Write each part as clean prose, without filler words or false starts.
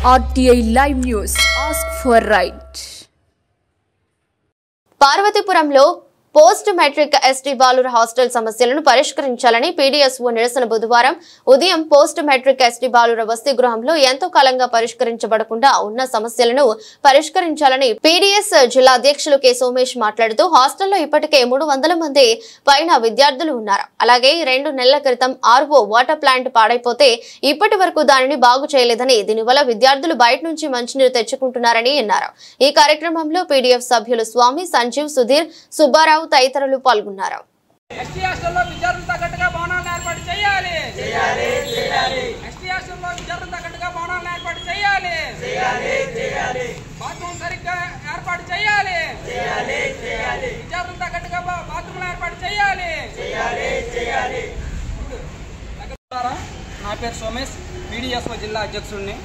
RTI Live News. Ask for right. పార్వతీపురంలో post matric ST బాలుర hostel సమస్యలను పరిష్కరించాలని పీడీఎస్ఓ నిరసన బుధవారం ఉదయం పోస్ట్ మెట్రిక్ ఎస్టీ బాలుర వసతి గృహంలో ఎంతో కాలంగా పరిష్కరించబడకుండా ఉన్న సమస్యలను పరిష్కరించాలని పీడీఎస్ జిల్లా అధ్యక్షులు కె సోమేష్ మాట్లాడుతూ హాస్టల్లో ఇప్పటికే 300 మంది పైన విద్యార్థులు ఉన్నారు. అలాగే 2 నెలల క్రితం ఆర్ఓ వాటర్ ప్లాంట్ పాడైపోతే ఇప్పటి వరకు దానిని బాగు చేయలేదని, దీనివల్ల విద్యార్థులు బయట నుంచి మంచినీరు తెచ్చుకుంటున్నారని అన్నారు. ఈ కార్యక్రమంలో పీడీఎఫ్ సభ్యులు స్వామి, సంజీవ్, సుధీర్, సుబ్బారావు తదితరులు పాల్గొన్నారు. ఎస్టీ హాస్టల్లో విద్యార్థులు తగ్గట్టుగా భవనాలను ఏర్పాటు చేయాలి. ఎస్టీ హాస్టల్లో విద్యార్థులు తగ్గట్టుగా భవనాలను ఏర్పాటు చేయాలి. బాత్రూమ్ సరిగ్గా ఏర్పాటు చేయాలి. విద్యార్థులు తగ్గట్టుగా బాత్రూమ్లు ఏర్పాటు చేయాలి. నా పేరు సోమేష్, పీడీఎస్ఓ జిల్లా అధ్యక్షుడిని.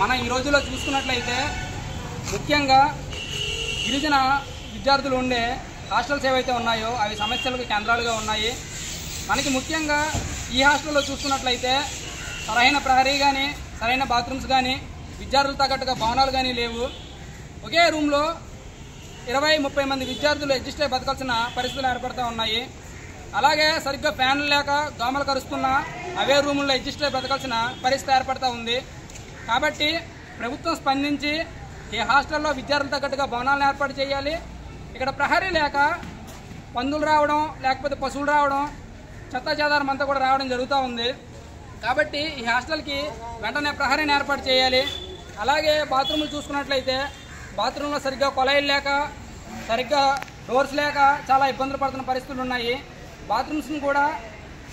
మనం ఈ రోజుల్లో చూసుకున్నట్లయితే ముఖ్యంగా గిరిజన విద్యార్థులు ఉండే హాస్టల్స్ ఏవైతే ఉన్నాయో అవి సమస్యలకు కేంద్రాలుగా ఉన్నాయి. మనకి ముఖ్యంగా ఈ హాస్టల్లో చూసుకున్నట్లయితే సరైన ప్రహరీ కానీ, సరైన బాత్రూమ్స్ కానీ, విద్యార్థులు తగ్గట్టుగా భవనాలు కానీ లేవు. ఒకే రూమ్లో 20-30 మంది విద్యార్థులు అడ్జస్ట్ అయి బతకాల్సిన పరిస్థితులు ఏర్పడుతూ ఉన్నాయి. అలాగే సరిగ్గా ఫ్యాన్లు లేక దోమలు కరుస్తున్న అవే రూముల్లో అడ్జస్ట్ అయి బతకాల్సిన పరిస్థితి ఏర్పడుతూ ఉంది. కాబట్టి ప్రభుత్వం స్పందించి ఈ హాస్టల్లో విద్యార్థులు తగ్గట్టుగా భవనాలను ఏర్పాటు చేయాలి. ఇక్కడ ప్రహరీ లేక పందులు రావడం, లేకపోతే పశువులు రావడం, చెత్త చెదారం అంతా కూడా రావడం జరుగుతూ ఉంది. కాబట్టి ఈ హాస్టల్కి వెంటనే ప్రహరీని ఏర్పాటు చేయాలి. అలాగే బాత్రూములు చూసుకున్నట్లయితే బాత్రూంలో సరిగ్గా కొలాయిలు లేక, సరిగ్గా డోర్స్ లేక చాలా ఇబ్బందులు పడుతున్న పరిస్థితులు ఉన్నాయి. బాత్రూమ్స్ని కూడా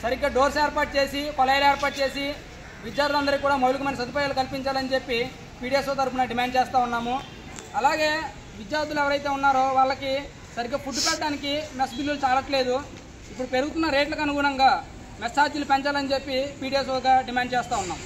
సరిగ్గా డోర్స్ ఏర్పాటు చేసి, కొలాయిలు ఏర్పాటు చేసి విద్యార్థులందరికీ కూడా మౌలికమైన సదుపాయాలు కల్పించాలని చెప్పి పీడీఎస్ఓ తరఫున డిమాండ్ చేస్తూ ఉన్నాము. అలాగే విద్యార్థులు ఎవరైతే ఉన్నారో వాళ్ళకి సరిగ్గా ఫుడ్ పెట్టడానికి మెస్ బిల్లులు చాలట్లేదు. ఇప్పుడు పెరుగుతున్న రేట్లకు అనుగుణంగా మెస్ ఛార్జీలు పెంచాలని చెప్పి పీడీఎస్ఓగా డిమాండ్ చేస్తూ ఉన్నాం.